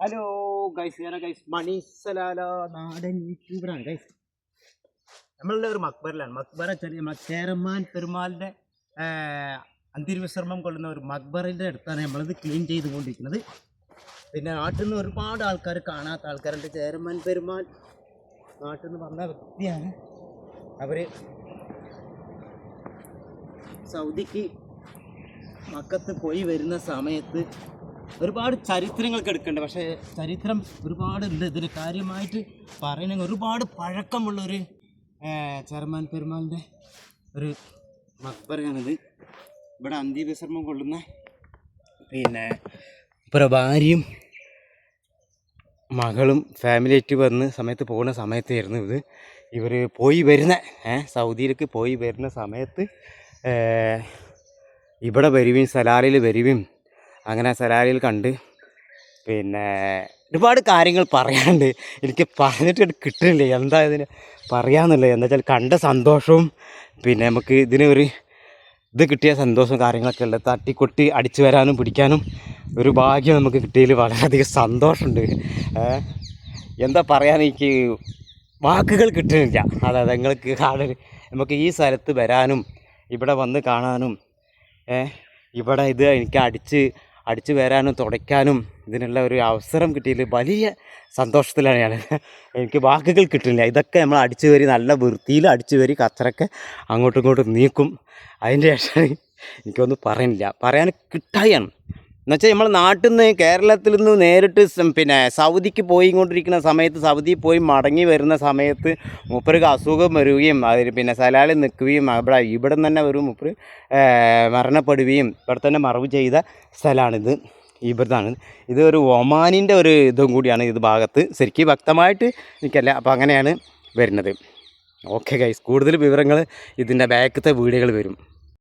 Hello guys, ഞാൻ guys മണീസലാല നാടൻ യൂട്യൂബറാണ് guys. നമ്മളുടെ ഒരു മക്ബറിലാണ്. മക്ബറ ചെറിയ നമ്മളെ ചേരമാൻ പെരുമാളിൻ്റെ അന്തിമവിശ്രമം കൊള്ളുന്ന ഒരു മക്ബറിൻ്റെ അടുത്താണ് നമ്മളിത് ക്ലീൻ ചെയ്തുകൊണ്ടിരിക്കുന്നത്. പിന്നെ നാട്ടിൽ നിന്ന് ഒരുപാട് ആൾക്കാർ കാണാത്ത ആൾക്കാരുണ്ട്. ചേരമാൻ പെരുമാൾ നാട്ടിൽ നിന്ന് വന്ന വ്യക്തിയാണ്. അവർ സൗദിക്ക് മക്കത്ത് പോയി വരുന്ന സമയത്ത് ഒരുപാട് ചരിത്രങ്ങൾക്ക് എടുക്കുന്നുണ്ട്. പക്ഷേ ചരിത്രം ഒരുപാടുണ്ട്. ഇതിന് കാര്യമായിട്ട് പറയണമെങ്കിൽ ഒരുപാട് പഴക്കമുള്ളൊരു ചേരമാൻ പെരുമാളിൻ്റെ ഒരു മക്ബറയാണിത്. ഇവിടെ അന്ത്യവിശ്രമം കൊള്ളുന്ന പിന്നെ ഇപ്പോൾ ഭാര്യയും മകളും ഫാമിലിയായിട്ട് വന്ന് സമയത്ത് പോകുന്ന സമയത്തായിരുന്നു ഇത്. ഇവർ പോയി വരുന്ന സൗദിയിലേക്ക് പോയി വരുന്ന സമയത്ത് ഇവിടെ വരുകയും സലാലയിൽ വരികയും അങ്ങനെ സലാലയിൽ കണ്ട് പിന്നെ ഒരുപാട് കാര്യങ്ങൾ പറയാനുണ്ട്. എനിക്ക് പറഞ്ഞിട്ട് കിട്ടുന്നില്ല എന്താ ഇതിന് പറയാമെന്നുള്ളത്. എന്താ വെച്ചാൽ കണ്ട സന്തോഷവും പിന്നെ നമുക്ക് ഇതിനൊരു ഇത് കിട്ടിയ സന്തോഷവും കാര്യങ്ങളൊക്കെ ഉള്ളത്. തട്ടിക്കൊട്ടി അടിച്ചു വരാനും പിടിക്കാനും ഒരു ഭാഗ്യം നമുക്ക് കിട്ടിയതിൽ വളരെയധികം സന്തോഷമുണ്ട്. എന്താ പറയാൻ എനിക്ക് വാക്കുകൾ കിട്ടുന്നില്ല. അതായത് നിങ്ങൾക്ക് കാണാൻ നമുക്ക് ഈ സ്ഥലത്ത് വരാനും ഇവിടെ വന്ന് കാണാനും ഇവിടെ ഇത് എനിക്ക് അടിച്ചു വരാനും തുടയ്ക്കാനും ഇതിനുള്ള ഒരു അവസരം കിട്ടിയതിൽ വലിയ സന്തോഷത്തിലാണ് ഞാൻ. എനിക്ക് വാക്കുകൾ കിട്ടുന്നില്ല. ഇതൊക്കെ നമ്മൾ അടിച്ചു വരി നല്ല വൃത്തിയിൽ അടിച്ചു വരി കച്ചറൊക്കെ അങ്ങോട്ടും ഇങ്ങോട്ടും നീക്കും. അതിൻ്റെ ശേഷം എനിക്കൊന്നും പറയുന്നില്ല. പറയാൻ കിട്ടായാണ് എന്നുവെച്ചാൽ നമ്മൾ നാട്ടിൽ നിന്ന് കേരളത്തിൽ നിന്ന് നേരിട്ട് പിന്നെ സൗദിക്ക് പോയിക്കൊണ്ടിരിക്കുന്ന സമയത്ത് സൗദിയിൽ പോയി മടങ്ങി വരുന്ന സമയത്ത് മൂപ്പർക്ക് അസുഖം വരികയും അതിൽ പിന്നെ സലാലിൽ നിൽക്കുകയും ഇവിടെ നിന്ന് തന്നെ ഒരു മൂപ്പര് മരണപ്പെടുകയും ഇവിടെ തന്നെ മറവ് ചെയ്ത സ്ഥലമാണിത്. ഇവിടുന്നാണ് ഇത് ഒരു ഒമാനിൻ്റെ ഒരു ഇതും കൂടിയാണ് ഇത് ഭാഗത്ത്. ശരിക്കും വ്യക്തമായിട്ട് എനിക്കല്ല. അപ്പോൾ അങ്ങനെയാണ് വരുന്നത്. ഓക്കെ ഗൈസ്, കൂടുതൽ വിവരങ്ങൾ ഇതിൻ്റെ ബാക്കത്തെ വീഡിയോകൾ വരും.